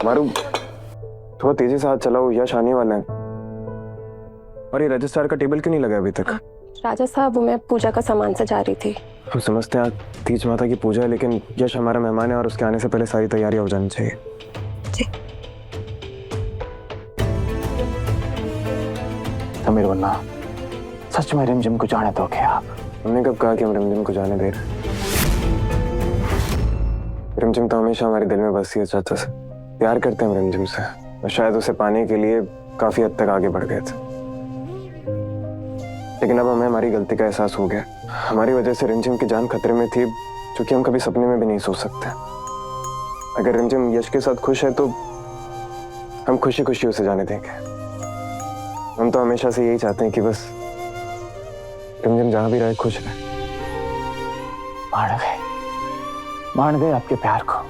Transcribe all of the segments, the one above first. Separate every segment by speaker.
Speaker 1: मारू, थोड़ा तेजी से हाथ चलाओ, यश आने वाला है। और ये रजिस्ट्रार का टेबल क्यों नहीं लगा अभी तक?
Speaker 2: राजा साहब, वो मैं पूजा का सामान सजा रही थी।
Speaker 1: हम समझते हैं आज तीज माता की पूजा है, लेकिन यश हमारा मेहमान है और उसके आने से पहले सारी तैयारियां हो जानी चाहिए।
Speaker 2: जी।
Speaker 3: समीर वन्ना, सच में रिमझिम को जाने दोगे आप?
Speaker 1: हमने कब कहा कि हम रिमझिम को जाने दे रहे? रिमझिम तो हमेशा हमारे दिल में बसी है चाचा से। प्यार करते हैं हम रिमझिम से, और शायद उसे पाने के लिए काफी हद तक आगे बढ़ गए थे। लेकिन अब हमें हमारी गलती का एहसास हो गया। हमारी वजह से रिमझिम की जान खतरे में थी, जो कि हम कभी सपने में भी नहीं सोच सकते। अगर रिमझिम यश के साथ खुश है तो हम खुशी खुशी उसे जाने देंगे। हम तो हमेशा से यही चाहते हैं कि बस रिमझिम जहां भी रहे खुश रहे।
Speaker 3: मान गए आपके प्यार को।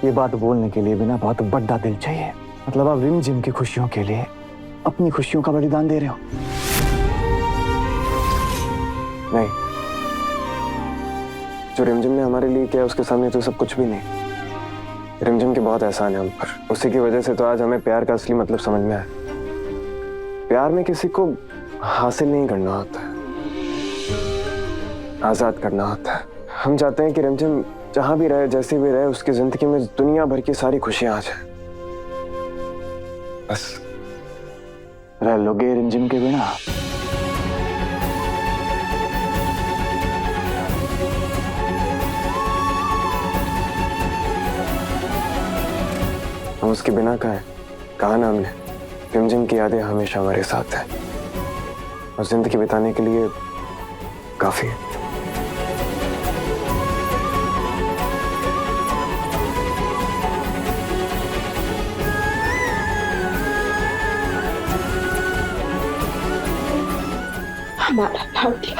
Speaker 3: ये बात बोलने के लिए भी ना बहुत बड़ा दिल चाहिए। मतलब आप रिमझिम की खुशियों के लिए अपनी खुशियों का बलिदान दे रहे हो?
Speaker 1: नहीं, जो रिमझिम ने हमारे लिए किया उसके सामने तो सब कुछ भी नहीं। रिमझिम के बहुत एहसान है हम पर, उसी की वजह से तो आज हमें प्यार का असली मतलब समझ में आया। प्यार में किसी को हासिल नहीं करना होता है, आजाद करना होता है। हम चाहते हैं कि रिमझिम जहां भी रहे, जैसे भी रहे, उसकी जिंदगी में दुनिया भर की सारी खुशियां आ जाए। बस
Speaker 3: रह लोगे रिमझिम के बिना?
Speaker 1: हम उसके बिना कहा ना हमने। रिमझिम की यादें हमेशा हमारे साथ हैं और जिंदगी बिताने के लिए काफी है।
Speaker 2: हमारा भाग्य।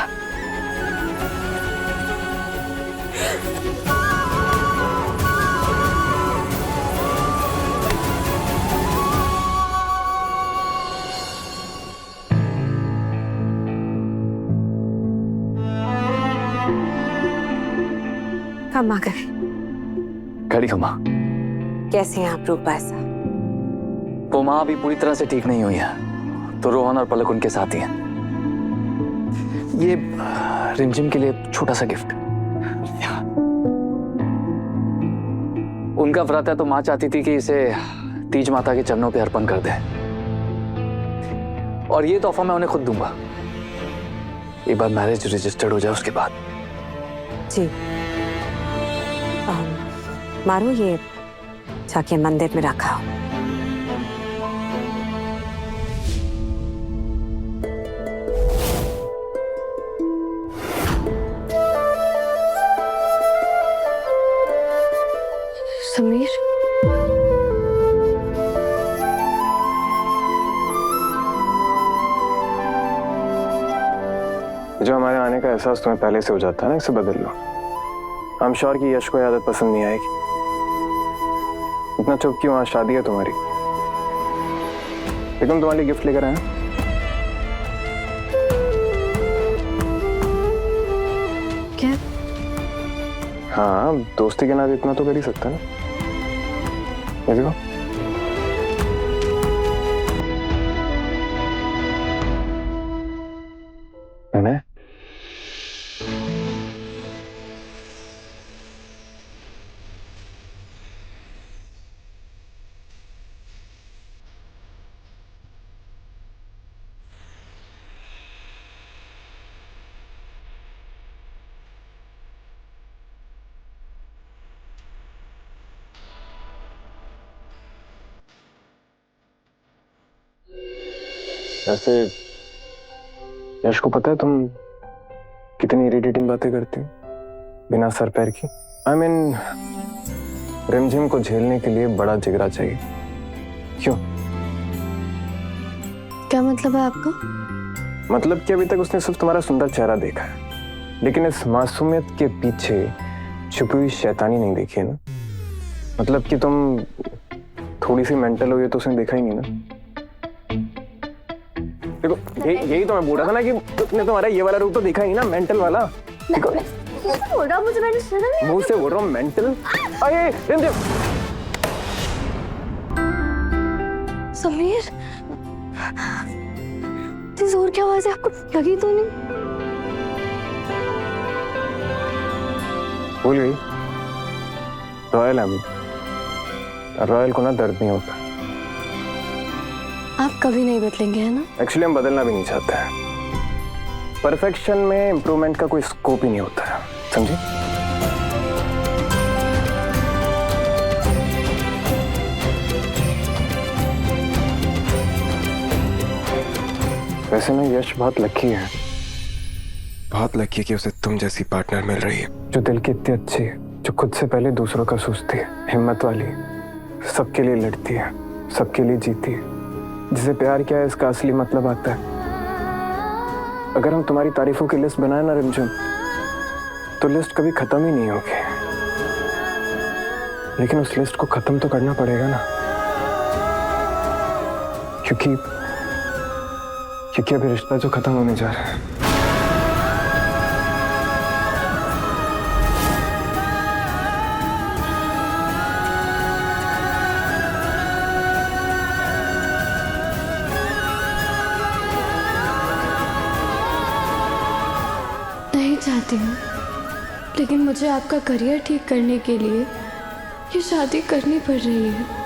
Speaker 4: हम आ गए।
Speaker 3: खड़ी हो माँ।
Speaker 4: कैसे हैं आप रूपा साहब?
Speaker 3: वो माँ अभी पूरी तरह से ठीक नहीं हुई है, तो रोहन और पलक उनके साथ ही हैं। ये रिमझिम के लिए छोटा सा गिफ्ट। उनका व्रत है तो माँ चाहती थी कि इसे तीज माता के चरणों पे अर्पण कर दे, और ये तोहफा मैं उन्हें खुद दूंगा एक बार मैरिज रजिस्टर्ड हो जाए उसके बाद।
Speaker 4: जी। मारो, ये जाके मंदिर में रखा हो।
Speaker 2: समीर,
Speaker 1: जो हमारे आने का एहसास तुम्हें पहले से हो जाता है ना, इसे बदल लो। आई एम श्योर कि यश को आदत पसंद नहीं आएगी। इतना चुप क्यों? आज शादी है तुम्हारी, लेकिन तुम्हारे लिए गिफ्ट लेकर आए हैं।
Speaker 2: क्या?
Speaker 1: हाँ, दोस्ती के नाते इतना तो कर ही सकता है ना। ये देखो। मैंने ऐसे यश को पता है तुम कितनी इरिटेटिंग बातें करती हो बिना सर पैर की? आई मीन रिमझिम को झेलने के लिए बड़ा जिगरा चाहिए। क्यों?
Speaker 2: क्या मतलब है आपका?
Speaker 1: मतलब कि अभी तक उसने सिर्फ तुम्हारा सुंदर चेहरा देखा है, लेकिन इस मासूमियत के पीछे छुपी हुई शैतानी नहीं देखी है ना। मतलब कि तुम थोड़ी सी मेंटल हो, ये तो उसने देखा ही नहीं ना। देखो, यही तो मैं बोल रहा था ना कि तुमने तुम्हारा ये वाला रूप तो देखा ही ना, मेंटल वाला।
Speaker 2: बोल रहा मुझे, मैंने सुना नहीं।
Speaker 1: मुंह से बोल रहा हूँ मेंटल। अरे रिमझिम,
Speaker 2: समीर, इतनी जोर की आवाज है, आपको लगी तो नहीं?
Speaker 1: भूल गई? रॉयल है मैं। रॉयल को ना दर्द नहीं होता।
Speaker 2: आप कभी नहीं बदलेंगे, है ना?
Speaker 1: एक्चुअली हम बदलना भी नहीं चाहते हैं। परफेक्शन में इम्प्रूवमेंट का कोई स्कोप ही नहीं होता है, समझी? वैसे ना यश बहुत लकी है, बहुत लकी है कि उसे तुम जैसी पार्टनर मिल रही है, जो दिल की इतनी अच्छी है, जो खुद से पहले दूसरों का सोचती है, हिम्मत वाली, सबके लिए लड़ती है, सबके लिए जीती है, जिसे प्यार क्या है इसका असली मतलब आता है। अगर हम तुम्हारी तारीफों की लिस्ट बनाए ना रिमझिम, तो लिस्ट कभी खत्म ही नहीं होगी। लेकिन उस लिस्ट को खत्म तो करना पड़ेगा ना, क्योंकि अभी रिश्ता जो खत्म होने जा रहा है।
Speaker 2: नहीं चाहती हूँ, लेकिन मुझे आपका करियर ठीक करने के लिए ये शादी करनी पड़ रही है।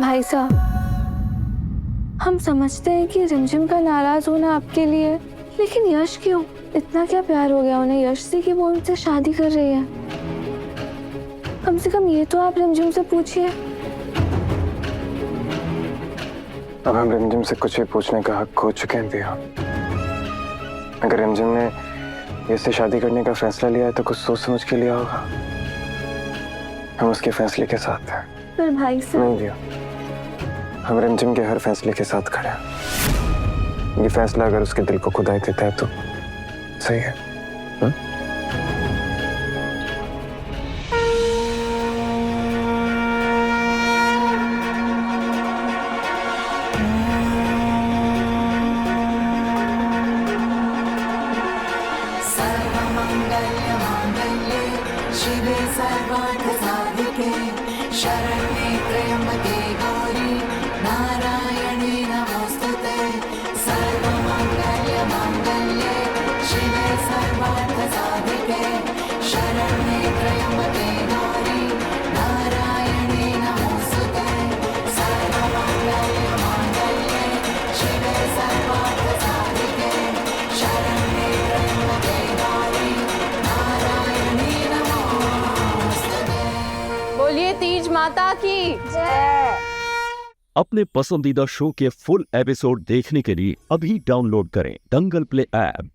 Speaker 2: भाई साहब, हम समझते हैं कि रिमझिम का नाराज होना आपके लिए, लेकिन यश क्यों? इतना क्या प्यार हो गया उन्हें यश से कि वो उनसे शादी कर रही है? कम से कम ये तो आप रिमझिम से पूछिए।
Speaker 1: अब हम रिमझिम से कुछ भी पूछने का हक खो चुके हैं दिया। अगर रिमझिम ने इससे शादी करने का फैसला लिया है तो कुछ सोच समझ के लिया होगा। हम उसके फैसले के साथ हैं।
Speaker 2: पर भाई साहब,
Speaker 1: नहीं दिया, हम रिमझिम के हर फैसले के साथ खड़े हैं। ये फैसला अगर उसके दिल को खुदाई देता है तो सही है। हा?
Speaker 5: शिवे सर्वार्थ साधिके शरण्ये त्र्यंबके गौरी नारायणे नमोस्तुते सर्वमंगल्य मांगल्ये शिवे सर्वार्थ साधिके शरण्ये त्र्यंबके गौरी नारायणे नमोस्तुते सर्वमंगल्य मांगल्ये शिवे सर्वार्थ साधिके शरण्ये त्र्यंबके गौरी नारायणे नमोस्तुते।
Speaker 6: बोलिए तीज माता की
Speaker 5: जय।
Speaker 7: अपने पसंदीदा शो के फुल एपिसोड देखने के लिए अभी डाउनलोड करें दंगल प्ले ऐप।